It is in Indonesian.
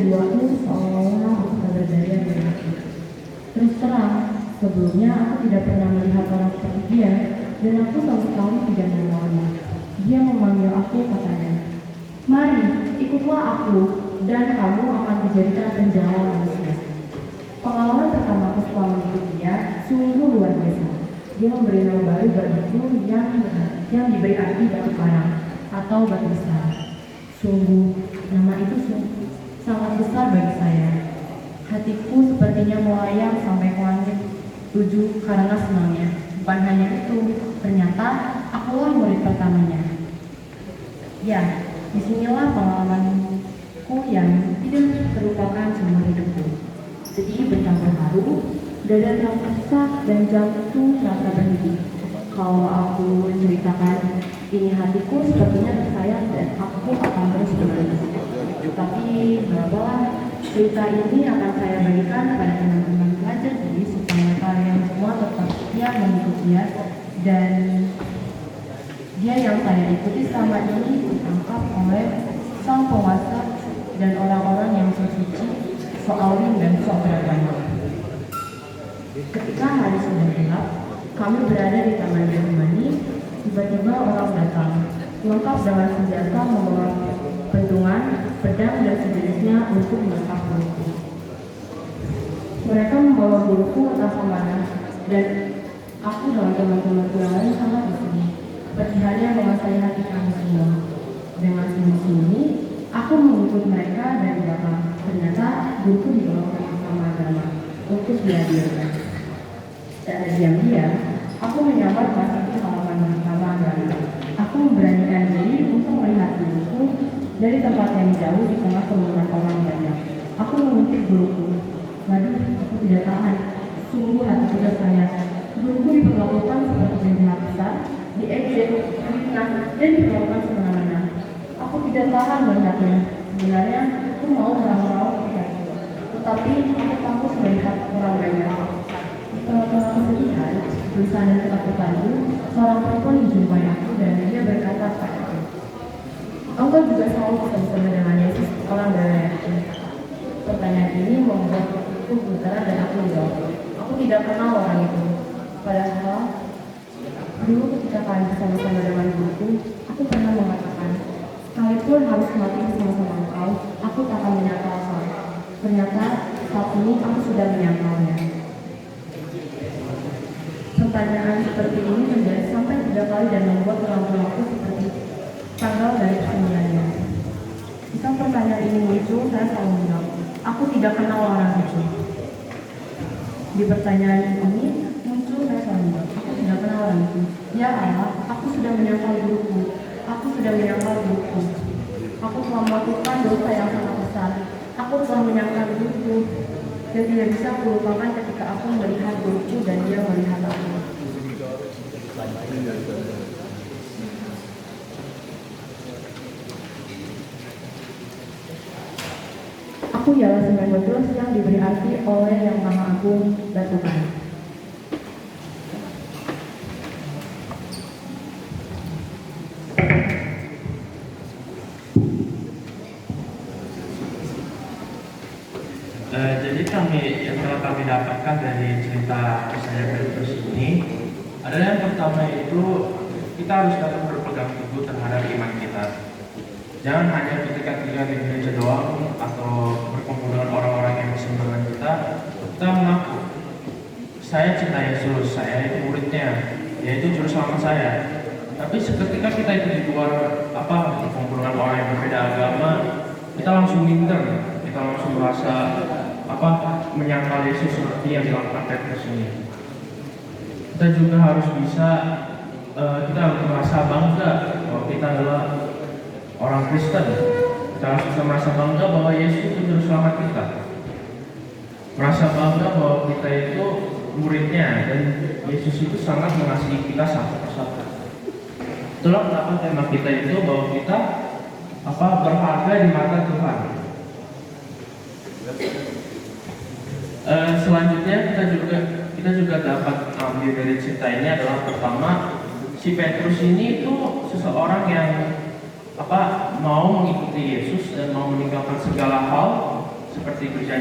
keduamu seolah-olah aku tak berdaya dari aku. Terus terang, sebelumnya aku tidak pernah melihat orang seperti dia, dan aku sama sekali tidak mengenalnya. Dia memanggil aku, katanya, "Mari, ikutlah aku, dan kamu akan dijadikan penjala manusia." Pengalaman pertamaku setelah mengikuti dia sungguh luar biasa. Dia memberi nama baru bagiku yang diberi arti batu karang atau batu besar. Sungguh, nama itu sangat besar bagi saya. Hatiku sepertinya melayang sampai ke langit tujuh karena senangnya. Bukan hanya itu, ternyata akulah murid pertamanya. Ya, disinilah pengalamanku yang tidak terlupakan seumur hidupku. Sedih bercampur haru, dada terasa sesak, dan jantung terasa berhenti. Kalau aku menceritakan ini, hatiku sepertinya tersayat dan aku akan terus menangis. Tapi baiklah, cerita ini akan saya bagikan kepada teman-teman pelajar ini supaya kalian semua tetap setia mengikutinya, dan dia yang saya ikuti selama ini ditangkap oleh sang penguasa dan orang-orang yang suci, soalim dan sok beragama. Ketika hari sudah gelap, kami berada di taman Germani. Tiba-tiba orang datang, lengkap dengan senjata, membawa pentungan, pedang, dan sejenisnya untuk menangkap guruku. Mereka membawa guruku entah kemana, dan aku dan teman-temanku yang lain sangat bersedih. Kepedihannya menguasai hati kami semua. Dengan sembunyi-sembunyi, aku mengikut mereka dari belakang. Ternyata guruku dibawa ke mahkamah agama untuk dihadirkan. Secara diam-diam, aku menyamar memasuki halaman mahkamah agama. Aku memberanikan diri untuk melihat guruku dari tempat yang jauh di tengah kerumunan orang banyak. Aku mengintip guruku. Waduh, aku tidak tahan. Sungguh hati tidak saya. Guruku diperlakukan seperti penjahat besar, diejek, difitnah, dan diperlakukan semena-mena. Aku tidak tahan melihatnya. Sebenarnya aku mau meraup-raup pihakku, tetapi aku takut melihat orang banyak. Di tengah-tengah kesedihan, gelisah dan ketakutanku, seorang perempuan menjumpai aku dan dia berkata padaku, "Engkau juga selalu bersama dengan Yesus, orang Galilea?" Pertanyaan ini membuatku gemetar dan aku menjawab, "Aku tidak kenal orang itu." Padahal dulu ketika kalian bersama-sama dengan guruku, aku pernah mengatakan, "Sekalipun harus mati bersama-sama engkau, aku tak akan menyangkal kau." Ternyata saat ini aku sudah menyangkalnya. Pertanyaan seperti ini terjadi sampai 3 kali dan membuat tulang-tulangku seperti tanggal dari persendiannya. Jika pertanyaan ini muncul, saya selalu menjawab, "Aku tidak kenal orang itu." Di pertanyaan ini muncul, saya selalu menjawab, "Aku tidak kenal orang itu." Ya Allah, aku sudah menyangkal guruku. Aku sudah menyangkal guruku. Aku telah melakukan dosa yang sangat besar. Aku telah menyangkal guruku. Dan tidak bisa kulupakan ketika aku melihat guruku dan dia melihat aku. Aku ialah semen Petrus yang diberi arti oleh yang Maha Agung dan Tuhan. Jadi yang telah kami dapatkan dari cerita saya Petrus ini adalah yang pertama itu kita harus dapat berpegang teguh terhadap iman kita. Jangan hanya ketika tinggal di gereja doang atau berkumpul dengan orang-orang yang bersama dengan kita mengaku saya cinta Yesus, saya itu muridnya, yaitu juru selamat saya. Tapi seketika kita itu di luar berkumpul dengan orang yang berbeda agama, kita langsung minder, kita langsung merasa menyangkal Yesus seperti yang dilakukan Petrus ini. Kita juga harus bisa kita harus merasa bangga bahwa kita adalah orang Kristen. Kita harus bisa merasa bangga bahwa Yesus itu juru selamat kita. Merasa bangga bahwa kita itu muridnya dan Yesus itu sangat mengasihi kita satu persatu. Itulah kenapa tema kita itu bahwa kita berharga di mata Tuhan. Selanjutnya kita juga dapat ambil dari cerita ini adalah pertama, si Petrus ini itu seseorang yang mau mengikuti Yesus dan mau meninggalkan segala hal seperti kejadian